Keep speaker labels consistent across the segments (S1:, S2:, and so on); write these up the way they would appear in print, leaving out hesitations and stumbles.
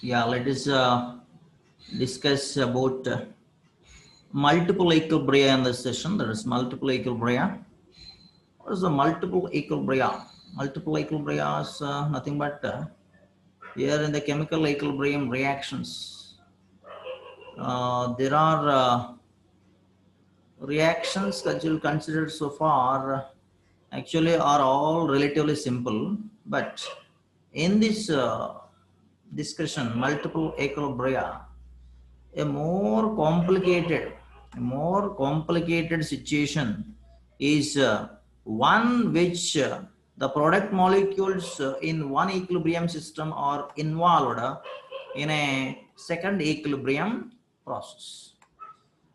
S1: Yeah, let us discuss about multiple equilibria in this session. There is multiple equilibria. What is the multiple equilibria? Multiple equilibria is nothing but here in the chemical equilibrium reactions. There are reactions that you'll consider so far actually are all relatively simple, but in this discussion, multiple equilibria, a more complicated situation is one which the product molecules in one equilibrium system are involved in a second equilibrium process.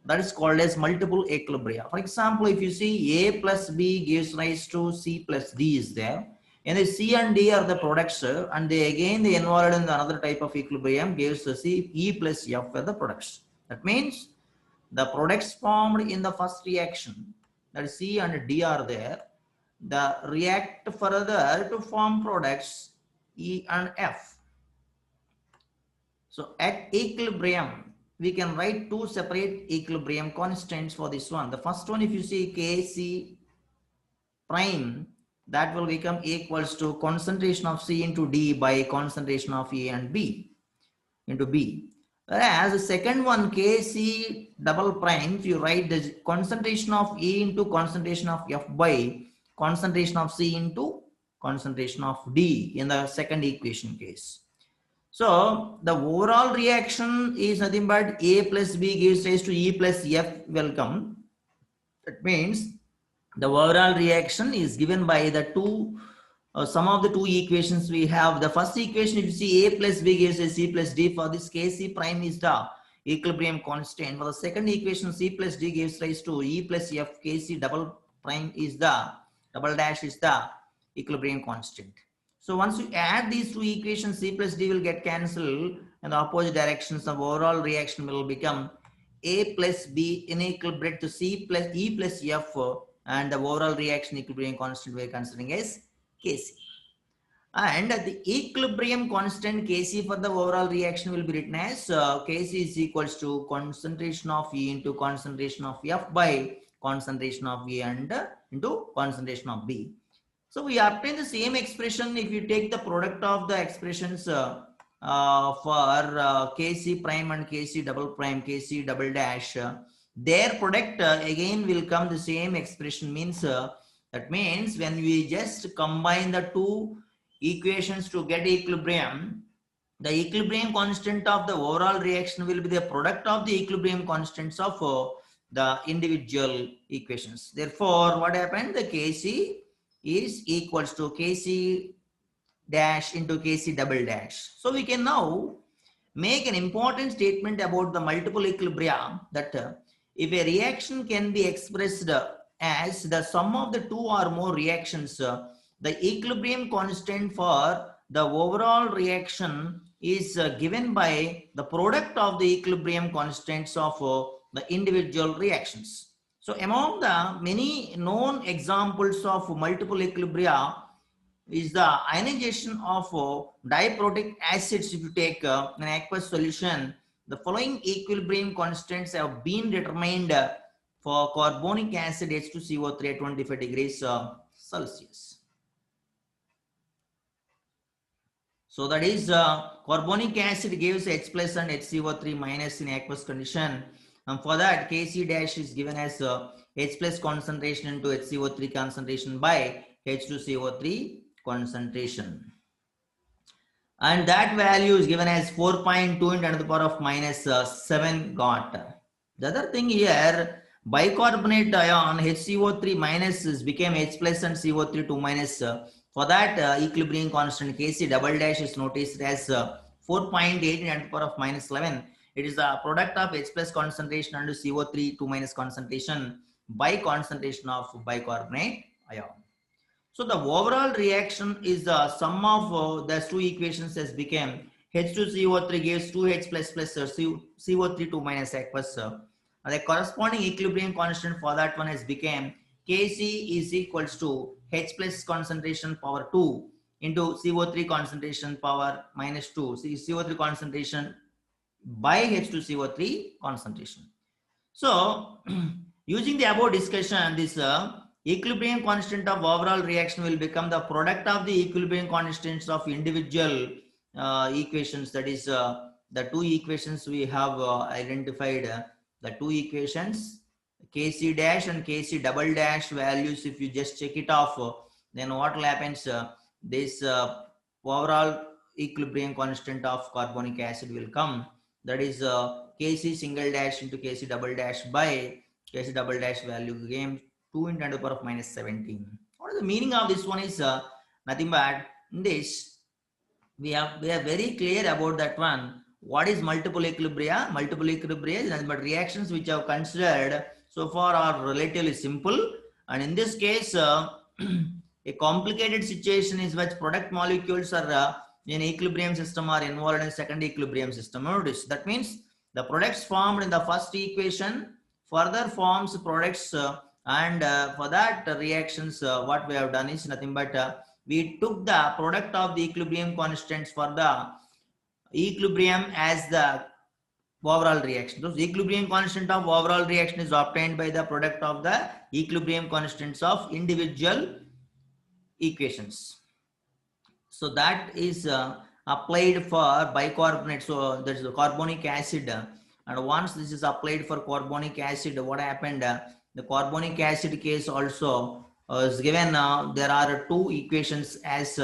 S1: That is called as multiple equilibria. For example, if you see A plus B gives rise to C plus D is there, and the C and D are the products, and they involved in another type of equilibrium gives the C, E plus F are the products. That means the products formed in the first reaction, that is C and D are there, the react further to form products E and F. So at equilibrium, we can write two separate equilibrium constants for this one. The first one, if you see Kc prime, that will become equals to concentration of C into D by concentration of A and B into B. Whereas the second one, Kc double prime, if you write the concentration of E into concentration of F by concentration of C into concentration of D in the second equation case. So the overall reaction is nothing but A plus B gives rise to E plus F will come. That means the overall reaction is given by the two, sum of the two equations we have. The first equation, if you see A plus B gives us C plus D, for this case C prime is the equilibrium constant. For the second equation, C plus D gives rise to E plus F, Kc double prime is the, double dash is the equilibrium constant. So once you add these two equations, C plus D will get cancelled in the opposite directions. The overall reaction will become A plus B in equilibrium to C plus E plus F, and the overall reaction equilibrium constant we are considering as Kc. And the equilibrium constant Kc for the overall reaction will be written as Kc is equals to concentration of E into concentration of F by concentration of A and into concentration of B. So we obtain the same expression if you take the product of the expressions for Kc prime and Kc double prime, Kc double dash. Their product again will come the same expression, means that means when we just combine the two equations to get equilibrium, the equilibrium constant of the overall reaction will be the product of the equilibrium constants of the individual equations. Therefore, what happened? The Kc is equals to Kc dash into Kc double dash. So we can now make an important statement about the multiple equilibria, that if a reaction can be expressed as the sum of the two or more reactions, the equilibrium constant for the overall reaction is given by the product of the equilibrium constants of the individual reactions. So among the many known examples of multiple equilibria is the ionization of diprotic acids. If you take an aqueous solution, the following equilibrium constants have been determined for carbonic acid H2CO3 at 25 degrees Celsius. So that is carbonic acid gives H plus and HCO3 minus in aqueous condition. And for that, Kc dash is given as H plus concentration into HCO3 concentration by H2CO3 concentration. And that value is given as 4.2 into 10 to the power of minus 7 got. The other thing here, bicarbonate ion HCO3 minus became H plus and CO3 2 minus. For that equilibrium constant Kc double dash is noticed as 4.8 into 10 to the power of minus 11. It is the product of H plus concentration and CO3 2 minus concentration by concentration of bicarbonate ion. So the overall reaction is the sum of those two equations as became H2CO3 gives 2H plus plus CO3 2 minus aqueous. The corresponding equilibrium constant for that one has became Kc is equals to H plus concentration power 2 into CO3 concentration power minus 2, CO3 concentration by H2CO3 concentration. So, using the above discussion, this equilibrium constant of overall reaction will become the product of the equilibrium constants of individual equations. That is the two equations we have identified. The two equations, Kc dash and Kc double dash values, if you just check it off, then what will happen? This overall equilibrium constant of carbonic acid will come. That is Kc single dash into Kc double dash by Kc double dash value again 2 into 10 to the power of minus 17. What is the meaning of this one is nothing but in this we are very clear about that one. What is multiple equilibria? Multiple equilibria is nothing but reactions which are considered so far are relatively simple, and in this case a complicated situation is which product molecules are in equilibrium system are involved in second equilibrium system. Notice that means the products formed in the first equation further forms products and for that reactions what we have done is nothing but we took the product of the equilibrium constants for the equilibrium as the overall reaction. So equilibrium constant of overall reaction is obtained by the product of the equilibrium constants of individual equations. So that is applied for bicarbonate. So there is a carbonic acid, and once this is applied for carbonic acid, what happened? The carbonic acid case also is given. There are two equations as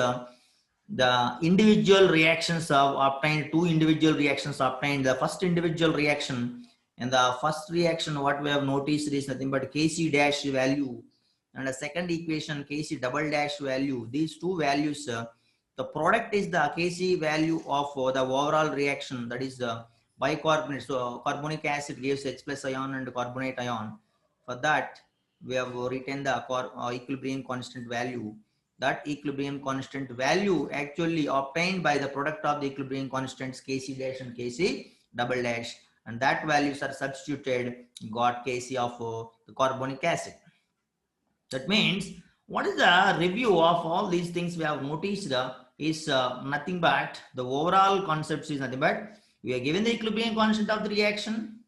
S1: the individual reactions are obtained. Two individual reactions obtained. The first individual reaction and the first reaction, what we have noticed is nothing but Kc dash value, and the second equation Kc double dash value. These two values. The product is the Kc value of the overall reaction, that is the bicarbonate. So carbonic acid gives H plus ion and carbonate ion. For that we have written the equilibrium constant value. That equilibrium constant value actually obtained by the product of the equilibrium constants Kc dash and Kc double dash, and that values are substituted, got Kc of the carbonic acid. That means what is the review of all these things we have noticed is nothing but the overall concepts is nothing but we are given the equilibrium constant of the reaction.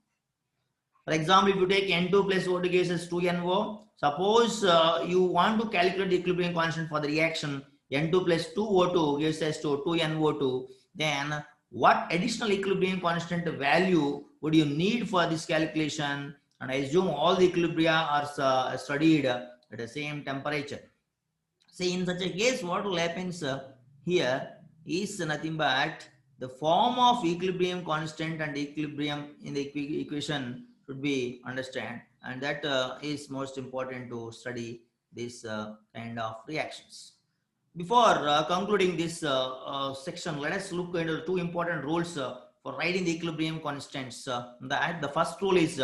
S1: For example, if you take N2 plus O2 gives us 2NO. Suppose you want to calculate the equilibrium constant for the reaction N2 plus 2O2 gives us to 2NO2. Then what additional equilibrium constant value would you need for this calculation? And I assume all the equilibria are studied at the same temperature. See, in such a case, what will happen here is nothing but the form of equilibrium constant and equilibrium in the equation should be understood, and that is most important to study this kind of reactions. Before concluding this section, let us look into two important rules for writing the equilibrium constants. The first rule is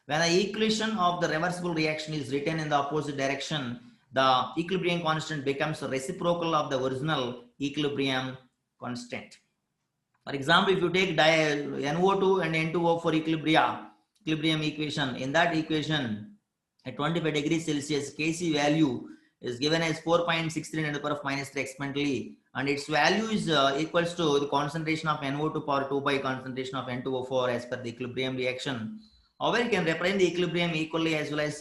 S1: when the equation of the reversible reaction is written in the opposite direction, the equilibrium constant becomes a reciprocal of the original equilibrium constant. For example, if you take NO2 and N2O for equilibrium equation, in that equation at 25 degrees Celsius, Kc value is given as 4.63 10 to the power of minus 3 exponentially, and its value is equals to the concentration of NO2 power 2 by concentration of N2O4 as per the equilibrium reaction. However, you can represent the equilibrium equally as well as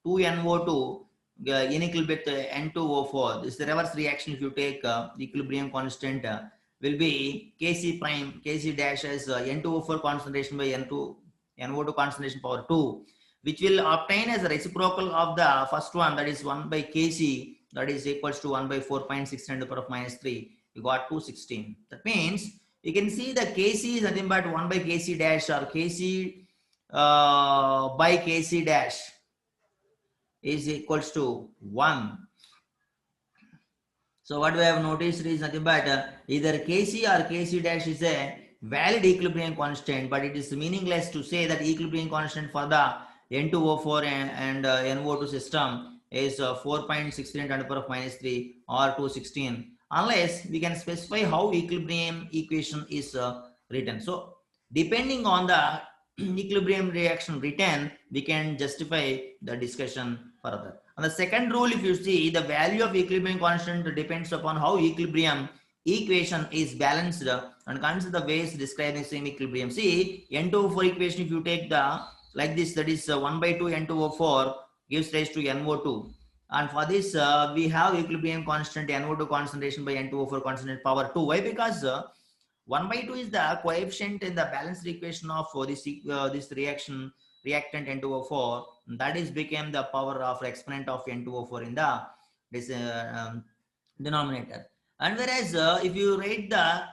S1: 2NO2 unequal with N2O4. This is the reverse reaction. If you take the equilibrium constant will be Kc prime, Kc dash as N2O4 concentration by NO2 concentration power 2, which will obtain as a reciprocal of the first one, that is 1 by Kc, that is equals to 1 by 4.6 10 to the power of minus 3. You got 216. That means you can see the Kc is nothing but 1 by Kc dash or Kc by Kc dash is equals to 1. So what we have noticed is nothing but either Kc or Kc dash is a valid equilibrium constant, but it is meaningless to say that equilibrium constant for the N2O4 and NO2 system is 4.16 10 to the power of minus 3 or 216, unless we can specify how equilibrium equation is written. So depending on the equilibrium reaction written, we can justify the discussion further. And the second rule, if you see, the value of equilibrium constant depends upon how equilibrium equation is balanced and consider the ways describing the same equilibrium. See, N2O4 equation, if you take the like this, that is 1 by 2 N2O4 gives rise to NO2. And for this, we have equilibrium constant NO2 concentration by N2O4 concentration power 2. Why? Because 1 by 2 is the coefficient in the balanced equation of this reactant N2O4. That is became the power of exponent of N2O4 in the this denominator. And whereas if you write the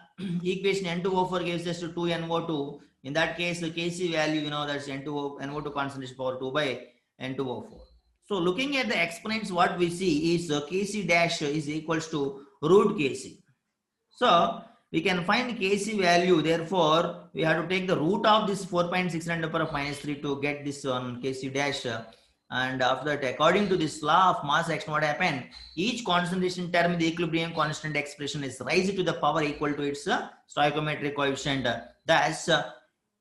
S1: equation N2O4 gives us to 2NO2, in that case the Kc value, you know, that's NO2 concentration power 2 by N2O4. So looking at the exponents, what we see is Kc dash is equals to root Kc. So we can find Kc value. Therefore, we have to take the root of this 4.69 to the power of minus 3 to get this on Kc dash. And after that, according to this law of mass action, what happened? Each concentration term in the equilibrium constant expression is raised to the power equal to its stoichiometric coefficient. Thus,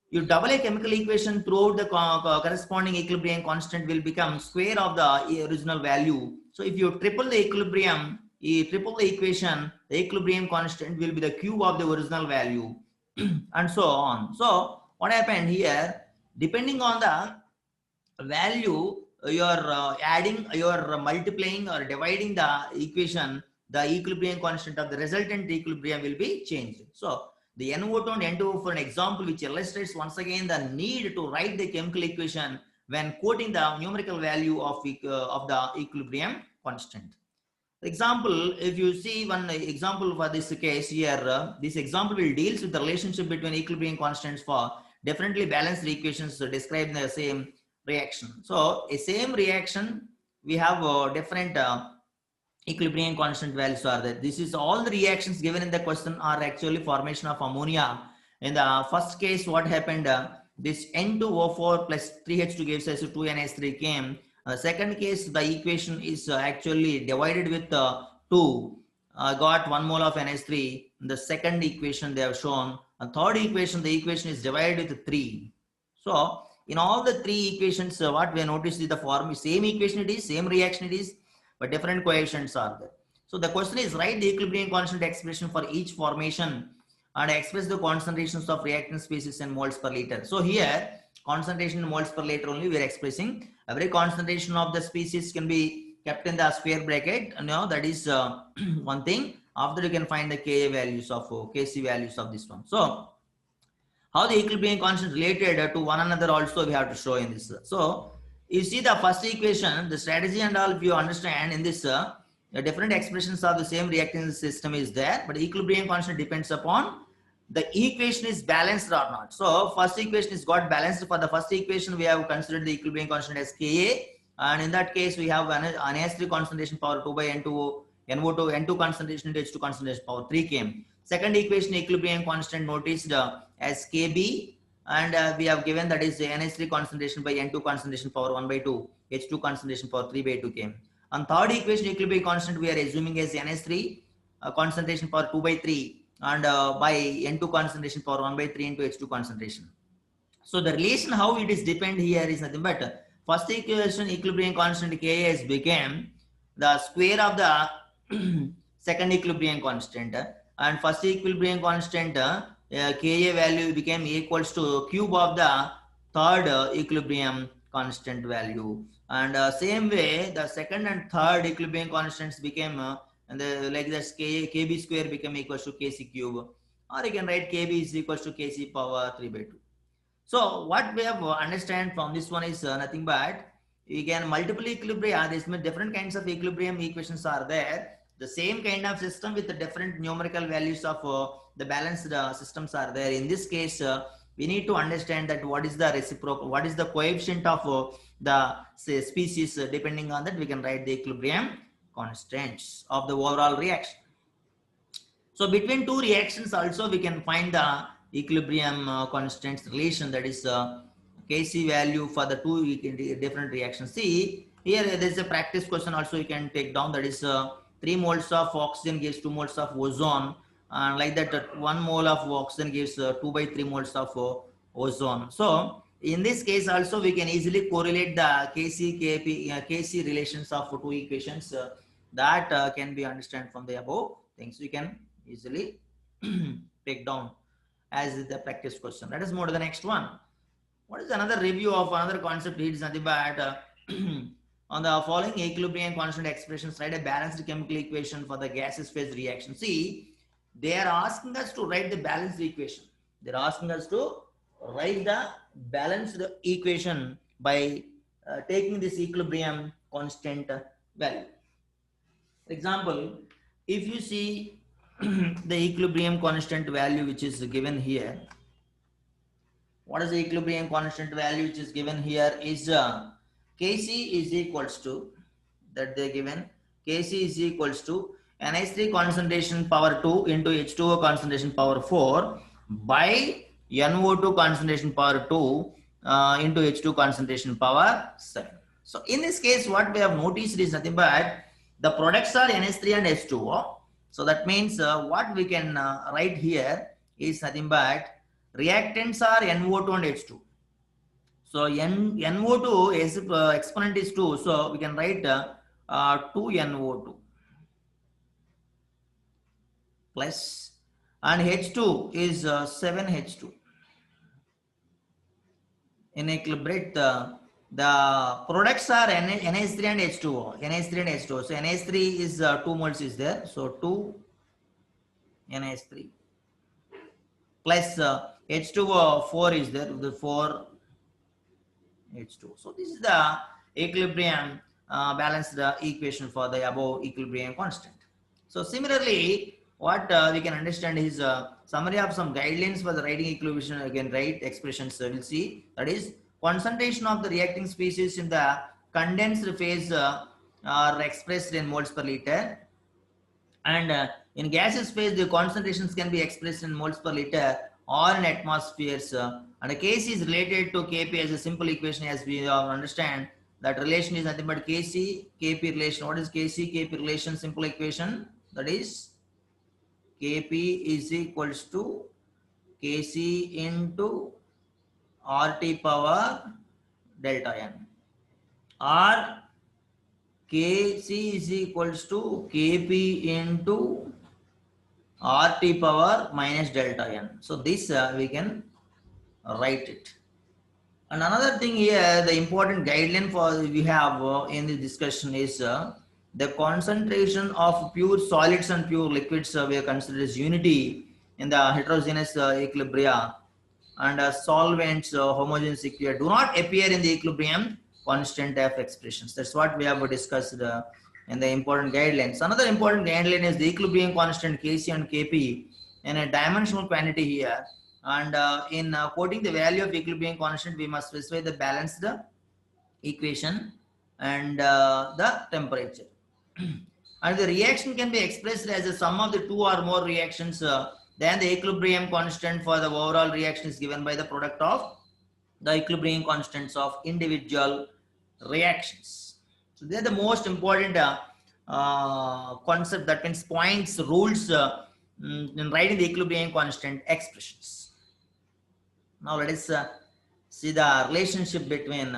S1: you double a chemical equation throughout the corresponding equilibrium constant will become square of the original value. So if you triple the equilibrium, you triple the equation, the equilibrium constant will be the cube of the original value and so on. So what happened here, depending on the value, you are adding, you are multiplying or dividing the equation, the equilibrium constant of the resultant equilibrium will be changed. So the NO2 and N2O for an example which illustrates once again the need to write the chemical equation when quoting the numerical value of the equilibrium constant. Example, if you see one example for this case here, this example will deals with the relationship between equilibrium constants for differently balanced equations described in the same reaction. So a same reaction, we have different equilibrium constant values are there. This is all the reactions given in the question are actually formation of ammonia. In the first case, what happened? This N2O4 plus 3H2 gives us 2NH3 came. Second case, the equation is actually divided with 2. Got 1 mole of NH3. The second equation they have shown. And third equation, the equation is divided with 3. So in all the 3 equations, what we noticed is the form same equation it is, same reaction it is, but different coefficients are there. So the question is write the equilibrium constant expression for each formation and express the concentrations of reactant species in moles per liter. So here concentration in moles per liter only we are expressing. Every concentration of the species can be kept in the square bracket. No, that is one thing. After you can find the Ka values of Kc values of this one. So how the equilibrium constant related to one another also we have to show in this. So you see the first equation, the strategy and all, if you understand in this, the different expressions of the same reactant system is there, but the equilibrium constant depends upon the equation is balanced or not. So first equation is got balanced. For the first equation, we have considered the equilibrium constant as Ka, and in that case, we have an NH3 concentration power 2 by N2, NO2, N2 concentration into H2 concentration power 3 came. Second equation, equilibrium constant noticed as Kb. And we have given that is NH3 concentration by N2 concentration power 1 by 2, H2 concentration power 3 by 2 came. On third equation, equilibrium constant we are assuming as NH3 concentration power 2 by 3 and by N2 concentration power 1 by 3 into H2 concentration. So the relation how it is depend here is nothing but first equation equilibrium constant Ka has became the square of the second equilibrium constant, and first equilibrium constant Ka value became equals to cube of the third equilibrium constant value, and same way the second and third equilibrium constants became and like this Kb square became equals to Kc cube, or you can write Kb is equals to Kc power 3 by 2. So what we have understand from this one is nothing but we can multiple equilibria. This means different kinds of equilibrium equations are there. The same kind of system with the different numerical values of the balanced systems are there. In this case, we need to understand that what is the reciprocal, what is the coefficient of the say, species. Depending on that, we can write the equilibrium constants of the overall reaction. So between two reactions also we can find the equilibrium constants relation, that is Kc value for the two different reactions. See here there is a practice question also you can take down, that is 3 moles of oxygen gives 2 moles of ozone, and like that 1 mole of oxygen gives 2 by 3 moles of ozone. So In this case also we can easily correlate the Kc relations of two equations that can be understood from the above things. We can easily take down as the practice question. Let us move to the next one. What is another review of another concept? It is nothing but on the following equilibrium constant expressions, write a balanced chemical equation for the gaseous phase reaction. See, they are asking us to write the balanced equation. They are asking us to write the balanced equation by taking this equilibrium constant value. For example, if you see the equilibrium constant value which is given here, what is the equilibrium constant value which is given here is Kc is equals to, that they given, Kc is equals to NH3 concentration power 2 into H2O concentration power 4 by NO2 concentration power 2 into H2 concentration power 7. So in this case, what we have noticed is nothing but the products are NH3 and H2O. So that means what we can write here is nothing but reactants are NO2 and H2. So NO2 is exponent is 2. So we can write 2NO2 plus, and H2 is 7H2. In equilibrate, the products are NH3 and H2O. NH3 and H2O. So NH3 is 2 moles is there. So 2 NH3 plus H2O 4 is there. The 4 H2. So this is the equilibrium balanced equation for the above equilibrium constant. So similarly, what we can understand is summary of some guidelines for the writing equilibrium. Again, write expressions we'll see. That is, concentration of the reacting species in the condensed phase are expressed in moles per liter, and in gaseous phase the concentrations can be expressed in moles per liter or in atmospheres, and the Kc is related to Kp as a simple equation, as we understand that relation is nothing but Kc Kp relation. What is Kc Kp relation? Simple equation, that is Kp is equals to Kc into RT power delta n, or Kc is equals to Kp into RT power minus delta n. So this we can write it. And another thing here, the important guideline for we have in the discussion is the concentration of pure solids and pure liquids we are considered as unity in the heterogeneous equilibria, and solvents homogeneous equilibria do not appear in the equilibrium constant of expressions. That's what we have discussed in the important guidelines. Another important guideline is the equilibrium constant Kc and Kp in a dimensional quantity here. And in quoting the value of equilibrium constant, we must specify the balanced equation and the temperature. And the reaction can be expressed as a sum of the two or more reactions. Then the equilibrium constant for the overall reaction is given by the product of the equilibrium constants of individual reactions. So they are the most important concept, that means points, rules in writing the equilibrium constant expressions. Now let us see the relationship between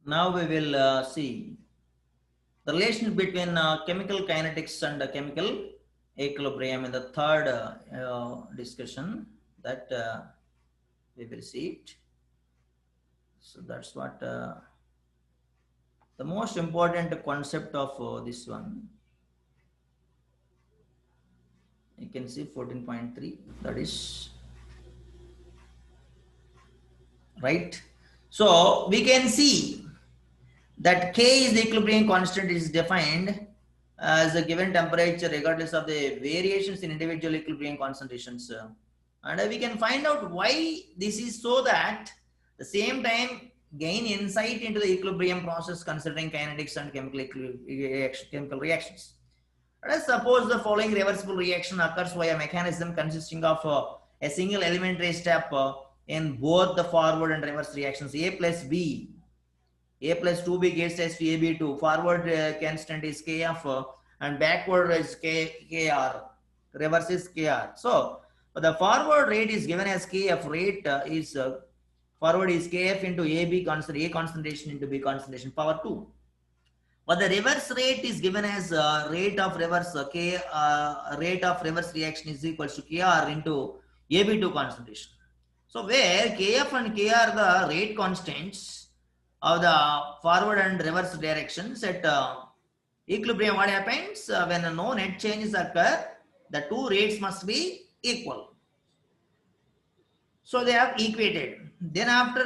S1: now we will see the relation between chemical kinetics and chemical equilibrium in the third discussion that we will see it. So that's what the most important concept of this one. You can see 14.3, that is right. So we can see that K is the equilibrium constant is defined as a given temperature regardless of the variations in individual equilibrium concentrations. And we can find out why this is, so that the same time gain insight into the equilibrium process considering kinetics and chemical reactions. Let us suppose the following reversible reaction occurs via a mechanism consisting of a single elementary step in both the forward and reverse reactions. A plus B A plus 2B gives us AB2. Forward constant is KF and backward is KR. Reverse is KR. So the forward rate is given as KF. Rate is forward is KF into AB constant, A concentration into B concentration, power 2. But the reverse rate is given as rate of reverse rate of reverse reaction is equals to KR into AB2 concentration. So where KF and K are the rate constants of the forward and reverse directions at equilibrium, what happens when no net changes occur, the two rates must be equal. So they have equated. Then after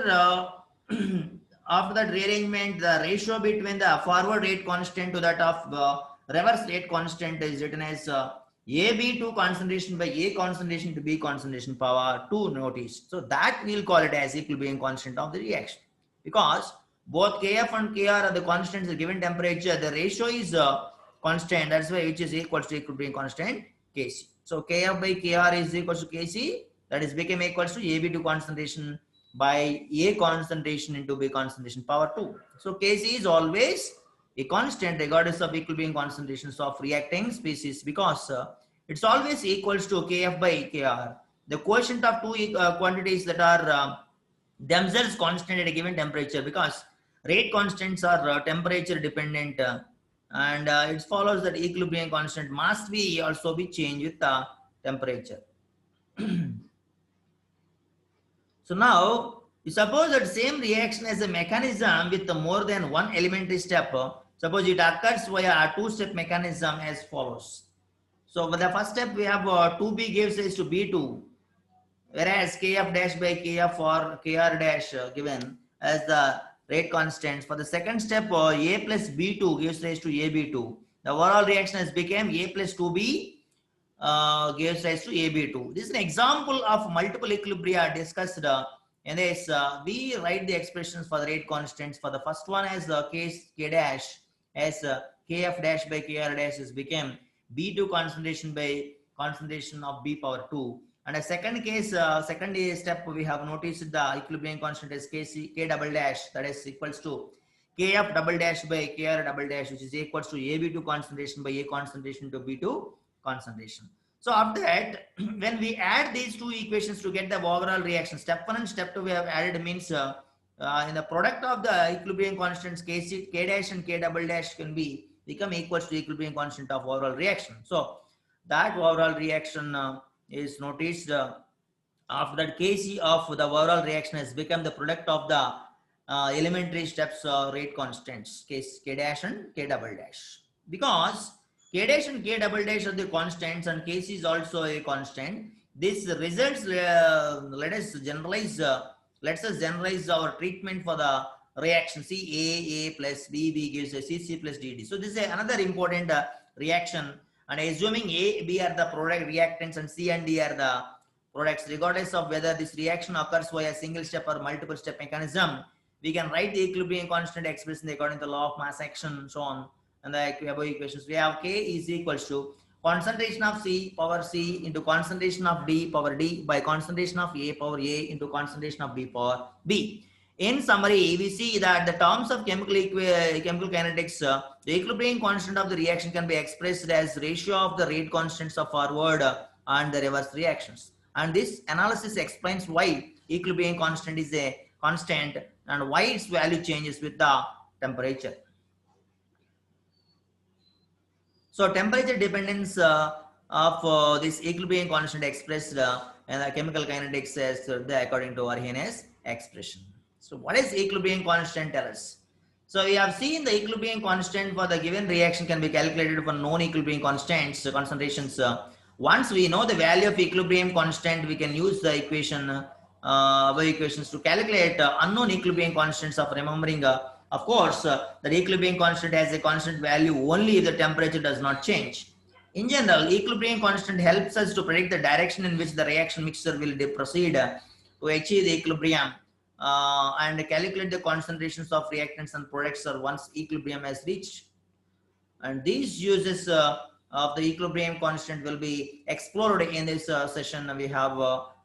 S1: after that rearrangement, the ratio between the forward rate constant to that of reverse rate constant is written as AB2 concentration by A concentration to B concentration, power 2 notice. So that we'll call it as equilibrium constant of the reaction. Because both Kf and Kr are the constants of given temperature, the ratio is constant. That's why which is equal to equilibrium constant Kc. So Kf by Kr is equal to Kc. That is became equal to AB2 concentration by A concentration into B concentration, power 2. So Kc is always a constant regardless of equilibrium concentrations of reacting species, because it's always equals to Kf by Kr. The quotient of two quantities that are themselves constant at a given temperature, because rate constants are temperature dependent, and it follows that equilibrium constant must be also be changed with the temperature. So now you suppose that same reaction as a mechanism with more than one elementary step. Suppose it occurs via a two-step mechanism as follows. So for the first step we have 2B gives rise to B2, whereas Kf dash by Kf or Kr dash given as the rate constants. For the second step A plus B2 gives rise to AB2. The overall reaction has become A plus 2B gives rise to AB2. This is an example of multiple equilibria discussed in this. We write the expressions for the rate constants. For the first one as K dash as Kf dash by Kr dash is became B2 concentration by concentration of B power 2. And a second case, second step, we have noticed the equilibrium constant is K double dash, that is equals to Kf double dash by Kr double dash, which is equals to AB2 concentration by A concentration to B2 concentration. So after that, when we add these two equations to get the overall reaction, step 1 and step 2 we have added means in the product of the equilibrium constants K dash and K double dash can be become equals to equilibrium constant of overall reaction. So that overall reaction is noticed after that Kc of the overall reaction has become the product of the elementary steps rate constants K dash and K double dash. Because K dash and K double dash are the constants and Kc is also a constant. This results, let us generalize our treatment for the reaction. See, A plus B gives a CC plus DD. So this is another important reaction, and assuming A, B are the product reactants and C and D are the products, regardless of whether this reaction occurs via a single step or multiple step mechanism, we can write the equilibrium constant expression according to the law of mass action, so on. And the above equations, we have K is equals to concentration of C power C into concentration of D power D by concentration of A power A into concentration of B power B. In summary, we see that the terms of chemical kinetics, the equilibrium constant of the reaction can be expressed as ratio of the rate constants of forward and the reverse reactions. And this analysis explains why equilibrium constant is a constant and why its value changes with the temperature. So temperature dependence of this equilibrium constant expressed in the chemical kinetics as according to YRK'S expression. So what is equilibrium constant tell us? So we have seen the equilibrium constant for the given reaction can be calculated for known equilibrium constants, concentrations. Once we know the value of equilibrium constant, we can use the equation, equations to calculate unknown equilibrium constants of remembering. Of course, the equilibrium constant has a constant value only if the temperature does not change. In general, equilibrium constant helps us to predict the direction in which the reaction mixture will proceed to achieve the equilibrium and calculate the concentrations of reactants and products once equilibrium has reached. And these uses of the equilibrium constant will be explored in this session. We have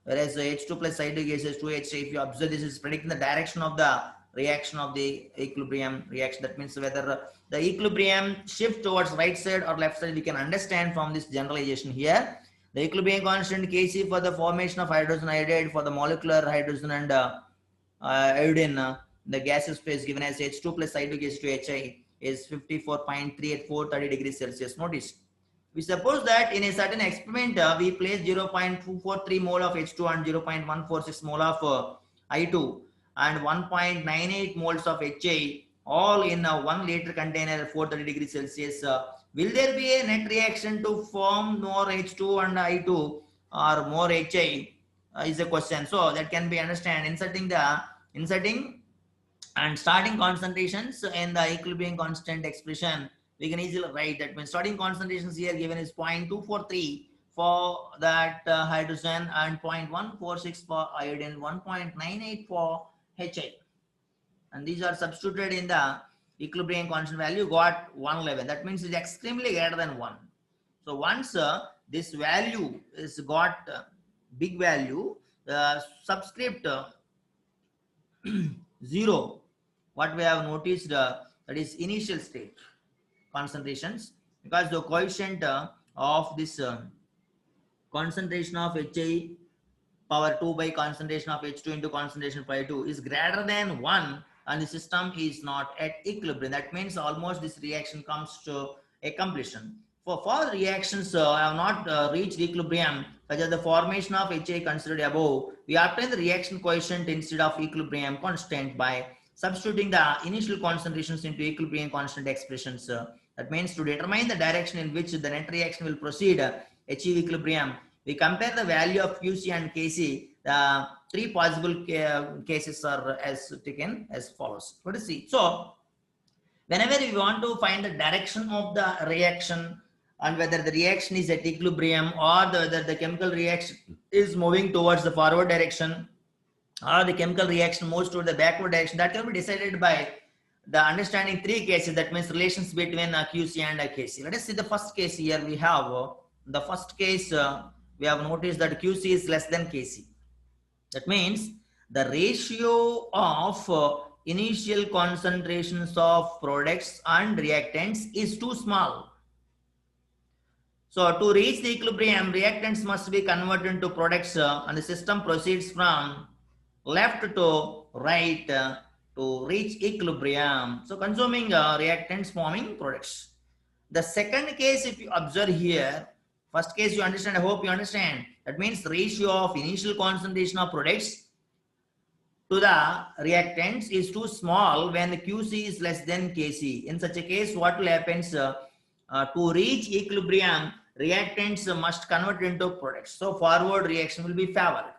S1: whereas H2 plus I2 gases 2H. If you observe, this is predicting the direction of the reaction of the equilibrium reaction. That means whether the equilibrium shift towards right side or left side, we can understand from this generalization here. The equilibrium constant Kc for the formation of hydrogen iodide for the molecular hydrogen and iodine, the gaseous phase given as H2 plus I2 gets to HI is 54.3 at 430 degrees Celsius. Notice, we suppose that in a certain experiment, we place 0.243 mole of H2 and 0.146 mole of I2 and 1.98 moles of HI all in a 1 liter container at 430 degrees Celsius. Will there be a net reaction to form more H2 and I2 or more HI? Is a question. So that can be understand inserting and starting concentrations in the equilibrium constant expression. We can easily write that when starting concentrations here given is 0.243 for that hydrogen and 0.146 for iodine, 1.98 for HI, and these are substituted in the equilibrium constant value, got 111. That means it's extremely greater than 1. So once this value is got big value, subscript 0, what we have noticed, that is initial state concentrations, because the coefficient of this concentration of HI power 2 by concentration of H2 into concentration of I2 is greater than 1 and the system is not at equilibrium. That means almost this reaction comes to a completion. For reactions have not reached equilibrium, such as the formation of HI considered above, we obtain the reaction coefficient instead of equilibrium constant by substituting the initial concentrations into equilibrium constant expressions. That means to determine the direction in which the net reaction will proceed, achieve equilibrium, we compare the value of QC and KC. The three possible cases are as taken as follows. Let us see. So, whenever we want to find the direction of the reaction and whether the reaction is at equilibrium or whether the chemical reaction is moving towards the forward direction or the chemical reaction moves toward the backward direction, that can be decided by the understanding three cases. That means relations between QC and KC. Let us see the first case here. We have the first case. We have noticed that QC is less than KC. That means the ratio of initial concentrations of products and reactants is too small. So to reach the equilibrium, reactants must be converted into products and the system proceeds from left to right to reach equilibrium. So consuming reactants forming products. The second case, if you observe here, first case you understand, I hope you understand. That means ratio of initial concentration of products to the reactants is too small when the QC is less than KC. In such a case, what will happen? To reach equilibrium, reactants must convert into products. So forward reaction will be favored.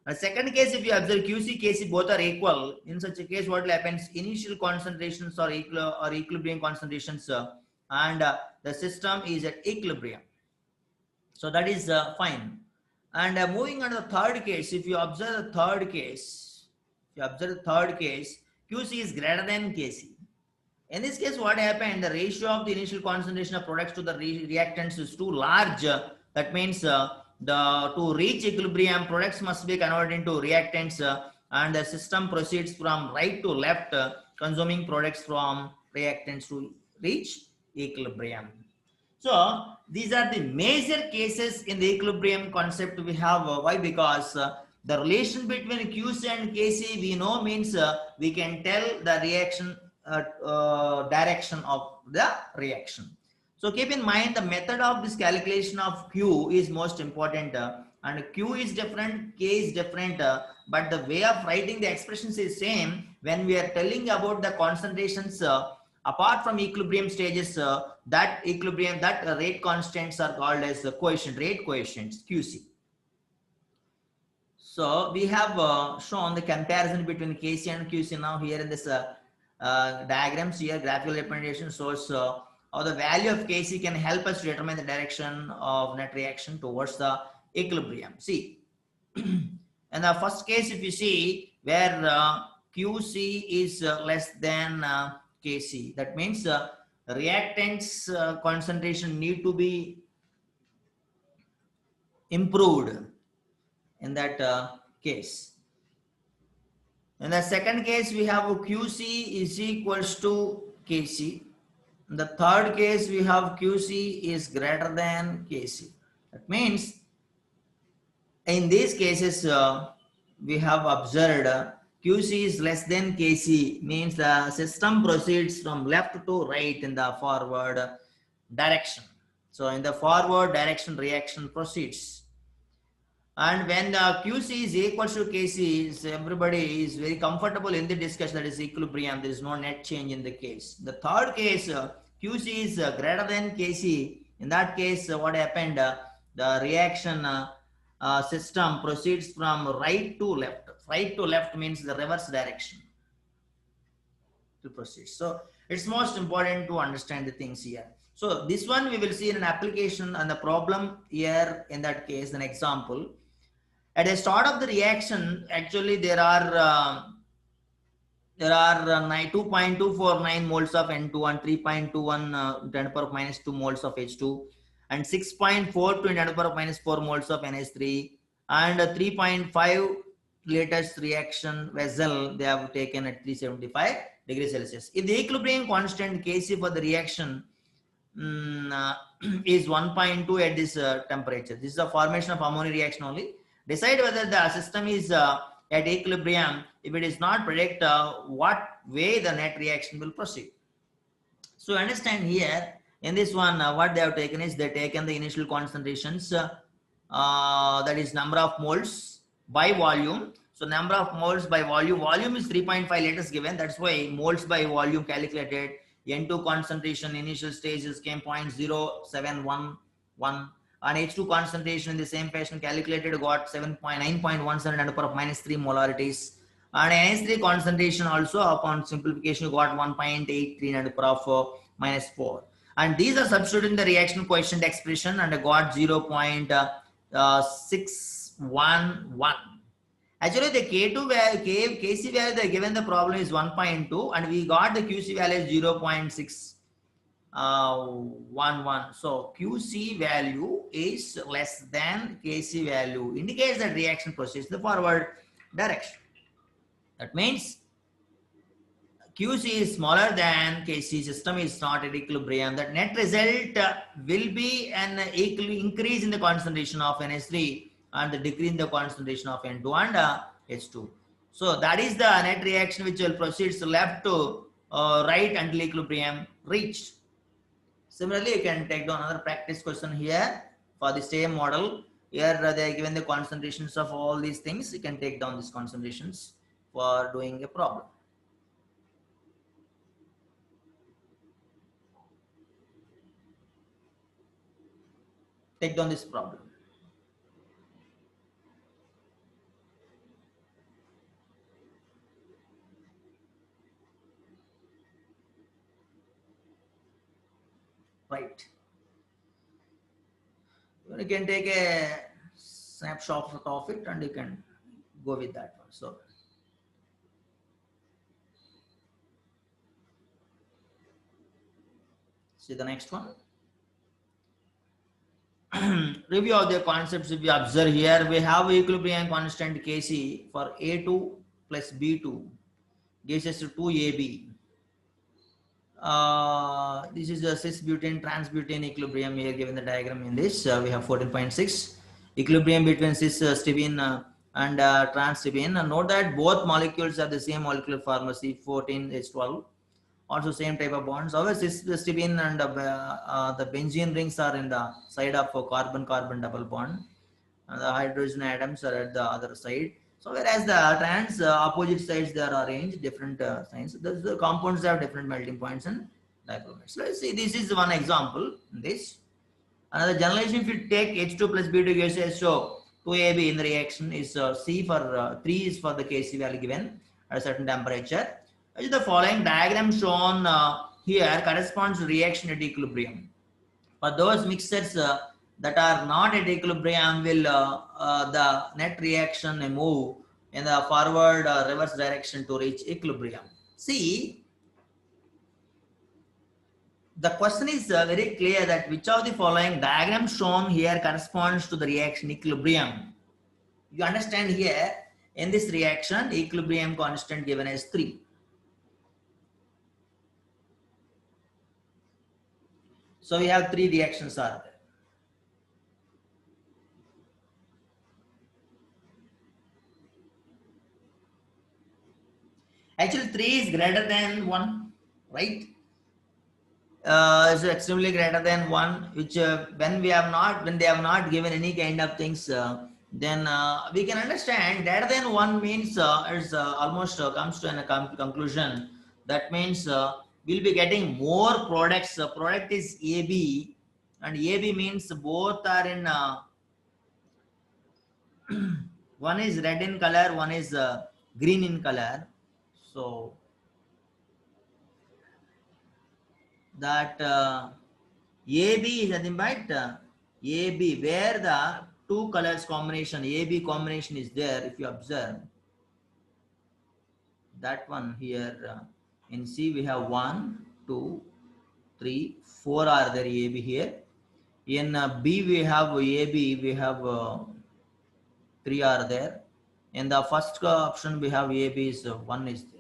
S1: The second case, if you observe QC, KC both are equal. In such a case, what will happen? Initial concentrations or equilibrium concentrations and the system is at equilibrium. So that is fine. And moving on to the third case, if you observe the third case, QC is greater than KC. In this case, what happened? The ratio of the initial concentration of products to the reactants is too large. That means to reach equilibrium, products must be converted into reactants and the system proceeds from right to left, consuming products from reactants to reach equilibrium. So these are the major cases in the equilibrium concept we have. Why? Because the relation between QC and KC we know means we can tell the reaction direction of the reaction. So keep in mind the method of this calculation of Q is most important and Q is different, K is different, but the way of writing the expressions is same. When we are telling about the concentrations apart from equilibrium stages, that rate constants are called as the rate coefficients, QC. So we have shown the comparison between KC and QC now here in this diagrams here. Graphical representation shows how the value of KC can help us to determine the direction of net reaction towards the equilibrium. See, in the first case, if you see where QC is less than KC, that means reactants concentration need to be improved in that case. In the second case, we have QC is equals to KC. In the third case, we have QC is greater than KC. That means in these cases, we have observed QC is less than KC, means the system proceeds from left to right in the forward direction. So in the forward direction, reaction proceeds. And when the QC is equal to KC, everybody is very comfortable in the discussion, that is equilibrium. There is no net change in the case. The third case, QC is greater than KC. In that case, what happened? The reaction system proceeds from right to left. Right to left means the reverse direction to proceed. So it's most important to understand the things here. So this one we will see in an application and the problem here in that case, an example. At the start of the reaction, actually there are 2.249 moles of N2 and 3.21 10 to the power of minus 2 moles of H2 and 6.42 10 to the power of minus 4 moles of NH3 and 3.5 liters reaction vessel they have taken at 375 degrees Celsius. If the equilibrium constant Kc for the reaction is 1.2 at this temperature, this is a formation of ammonia reaction only. Decide whether the system is at equilibrium. If it is not, predict what way the net reaction will proceed. So understand here in this one what they have taken is they taken the initial concentrations, that is number of moles by volume. So number of moles by volume, volume is 3.5 liters given, that's why moles by volume calculated. N2 concentration initial stages came 0.0711 and H2 concentration in the same fashion calculated got 9.17 and to the power of minus 3 molarities. And NH3 concentration also upon simplification got 1.83 and to the power of minus 4. And these are substituted in the reaction coefficient expression and got 0.611. Actually, the K2 value, Kc value they given the problem is 1.2 and we got the QC value is 0.611. So QC value is less than Kc value, indicates that reaction proceeds the forward direction. That means QC is smaller than Kc, system is not at equilibrium. That net result will be an increase in the concentration of NH3 and the decrease in the concentration of N2 and H2. So that is the net reaction which will proceed left to right until equilibrium reached. Similarly, you can take down another practice question here for the same model. Here they are given the concentrations of all these things. You can take down these concentrations for doing a problem. Take down this problem. Right. You can take a snapshot of it and you can go with that one. So see the next one. Review of the concepts we observe here. We have equilibrium constant Kc for A2 plus B2 gives us 2AB. This is the cis-butane trans-butane equilibrium here given the diagram in this. We have 14.6 equilibrium between cis-stevene and trans-stevene. Note that both molecules have the same molecular formula C14H12. Also same type of bonds. However, cis-stevene and the benzene rings are in the side of carbon-carbon double bond. And the hydrogen atoms are at the other side. So whereas the trans opposite sides they are arranged different signs. The compounds have different melting points and dipole. So let's see. This is one example. In this another generalization. If you take H2 plus B2 gives us so 2AB in the reaction is C for 3 is for the Kc value given at a certain temperature. The following diagram shown here corresponds to reaction at equilibrium. For those mixtures that are not at equilibrium, will the net reaction move in the forward reverse direction to reach equilibrium. See, the question is very clear that which of the following diagram shown here corresponds to the reaction equilibrium. You understand here, In this reaction, equilibrium constant given as 3. So we have 3 reactions are there. Actually, 3 is greater than 1, right? Is extremely greater than 1, which when they have not given any kind of things, then we can understand greater than 1 means it's almost comes to a conclusion. That means we'll be getting more products. Product is AB, and AB means both are in one is red in color, one is green in color. So that AB is nothing but AB, where the two colors combination, AB combination is there. If you observe that one here, in C we have 1, 2, 3, 4 are there AB here. In B we have AB, we have 3 are there. In the first option we have AB is 1 is there.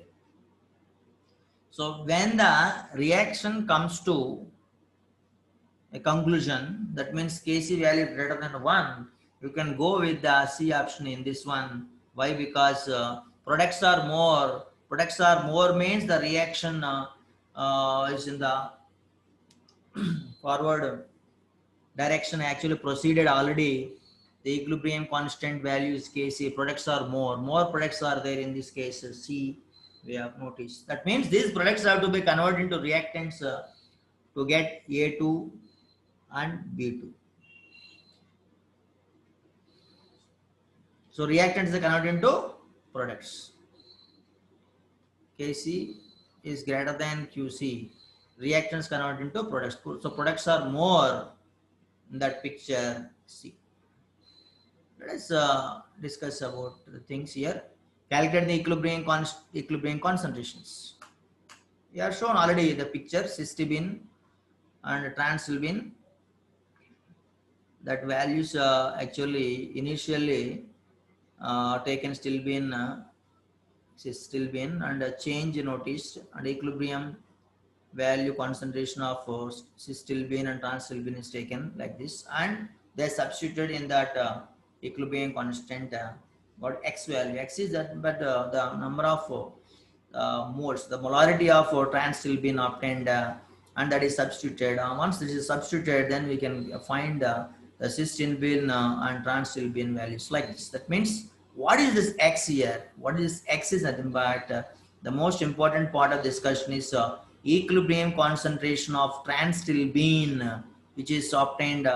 S1: So when the reaction comes to a conclusion, that means Kc value greater than 1, you can go with the C option in this one. Why? Because products are more means the reaction is in the forward direction, actually proceeded already. The equilibrium constant value is Kc, products are more products are there in this case C, we have noticed. That means these products have to be converted into reactants to get A2 and B2. So reactants are converted into products. Kc is greater than Qc. Reactants converted into products. So products are more in that picture C. Let us discuss about the things here. Calculate the equilibrium concentrations. We have shown already the picture, cystibin and transilbin. That values actually initially taken stilbin, and a change noticed, and equilibrium value concentration of cystibin and transilbin is taken like this, and they substituted in that equilibrium constant got X value. X is that, but the number of moles, the molarity of transilbin obtained, and that is substituted. Once this is substituted, then we can find the cystibin and transilbin values like this. That means, what is this X here? What is this X is nothing but the most important part of discussion is equilibrium concentration of transilbin, which is obtained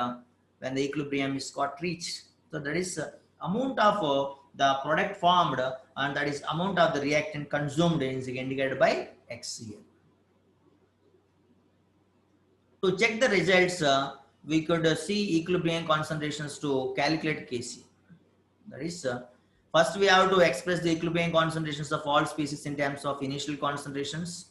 S1: when the equilibrium is got reached. So that is amount of the product formed, and that is amount of the reactant consumed is indicated by X here. To check the results, we could see equilibrium concentrations to calculate Kc. That is, first we have to express the equilibrium concentrations of all species in terms of initial concentrations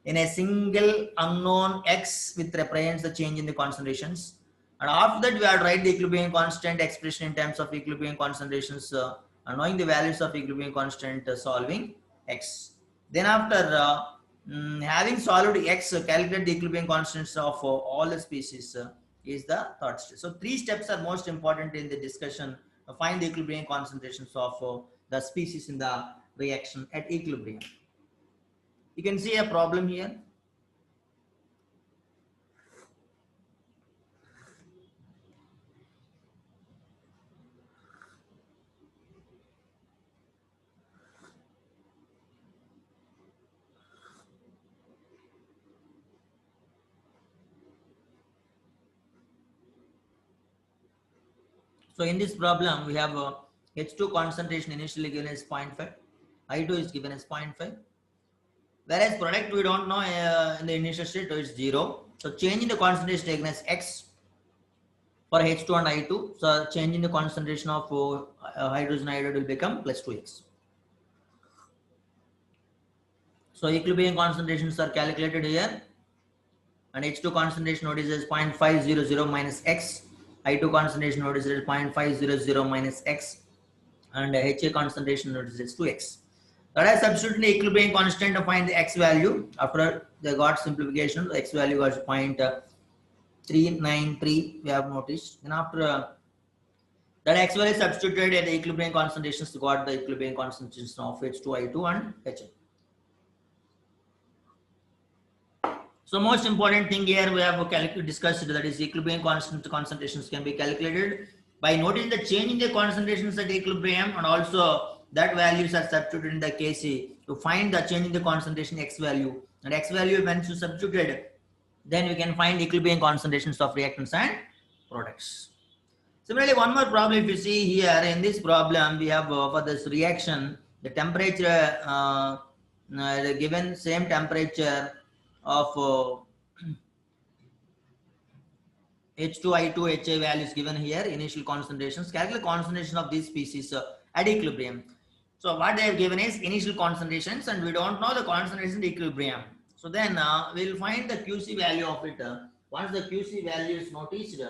S1: in a single unknown X, which represents the change in the concentrations. And after that, we have to write the equilibrium constant expression in terms of equilibrium concentrations, and knowing the values of equilibrium constant, solving X. Then after having solved X, calculate the equilibrium constants of all the species is the third step. So 3 steps are most important in the discussion. Find the equilibrium concentrations of the species in the reaction at equilibrium. You can see a problem here. So in this problem, we have H2 concentration initially given as 0.5, I2 is given as 0.5. Whereas product we don't know in the initial state, so it's 0. So change in the concentration taken as X for H2 and I2. So change in the concentration of hydrogen iodide will become plus 2X. So equilibrium concentrations are calculated here, and H2 concentration notice is 0.500 minus X. I2 concentration notice is 0.500 minus X, and HA concentration is 2x. Let us substitute the equilibrium constant to find the x value. After they got simplification, the x value was 0.393. We have noticed. Then after that x value is substituted at the equilibrium concentrations, to got the equilibrium concentrations of H2I2 and HA. So most important thing here we have discussed, that is equilibrium concentrations can be calculated by noting the change in the concentrations at equilibrium, and also that values are substituted in the Kc to find the change in the concentration x value, and x value when you substituted, then we can find equilibrium concentrations of reactants and products. Similarly, one more problem if you see here in this problem, we have for this reaction, the temperature given same temperature of H2I2 HA values given here, initial concentrations, calculate concentration of these species at equilibrium. So what they have given is initial concentrations, and we don't know the concentration at equilibrium. So then we'll find the QC value of it. Once the QC value is noticed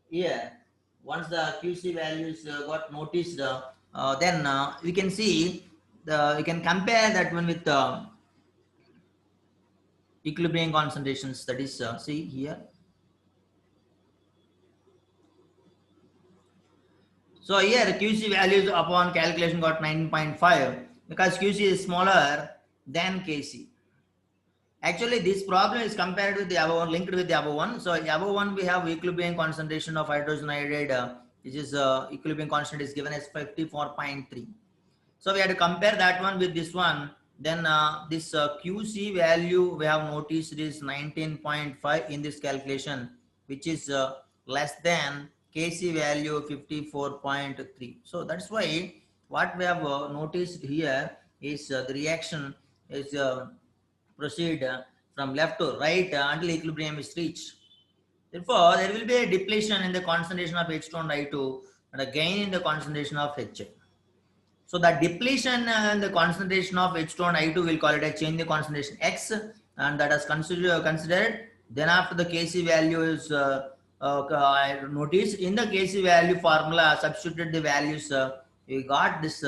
S1: here, once the QC values got noticed, then we can see we can compare that one with equilibrium concentrations. That is, see here. So here QC values upon calculation got 19.5 because QC is smaller than Kc. Actually, this problem is compared with the above one, linked with the above one. So above one we have equilibrium concentration of hydrogen iodide, which is equilibrium constant is given as 54.3. So we have to compare that one with this one. Then this QC value we have noticed is 19.5 in this calculation, which is less than Kc value 54.3. So that's why what we have noticed here is the reaction is proceed from left to right until equilibrium is reached. Therefore, there will be a depletion in the concentration of H2 and I2 and a gain in the concentration of HA. So the depletion and the concentration of H2 and I2 will call it a change in the concentration X, and that is considered. Then after the Kc value is noticed, in the Kc value formula substituted the values, we got this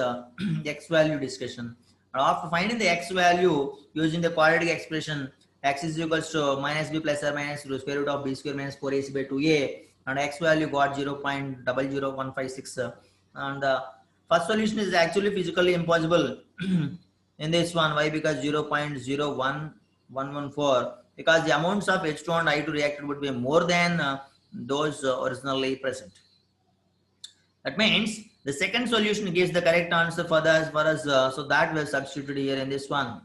S1: X value discussion. And after finding the X value using the quadratic expression, X is equals to minus B plus or minus square root of B square minus 4AC by 2A, and X value got 0.00156, and first solution is actually physically impossible in this one. Why? Because 0.01114, because the amounts of H2 and I2 reacted would be more than those originally present. That means the second solution gives the correct answer for us. So that we have substituted here in this one.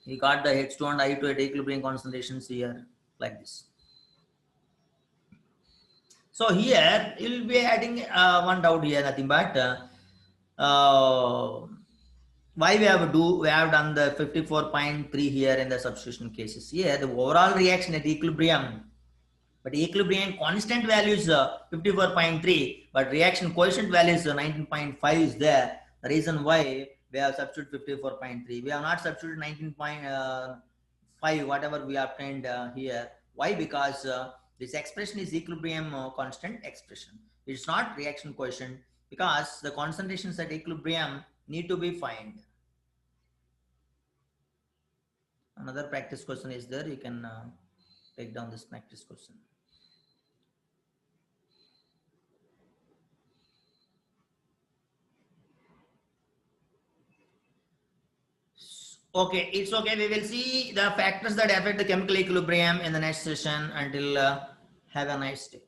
S1: We got the H2 and I2 at equilibrium concentrations here like this. So here you will be adding one doubt here, nothing but why we have done the 54.3 here in the substitution cases. Here the overall reaction at equilibrium, but equilibrium constant value is 54.3, but reaction coefficient value is 19.5 is there. The reason why we have substituted 54.3, we have not substituted 19.5 whatever we obtained here. Why? Because this expression is equilibrium constant expression. It's not reaction coefficient, because the concentrations at equilibrium need to be found. Another practice question is there. You can take down this practice question. Okay, it's okay. We will see the factors that affect the chemical equilibrium in the next session. Until have a nice day.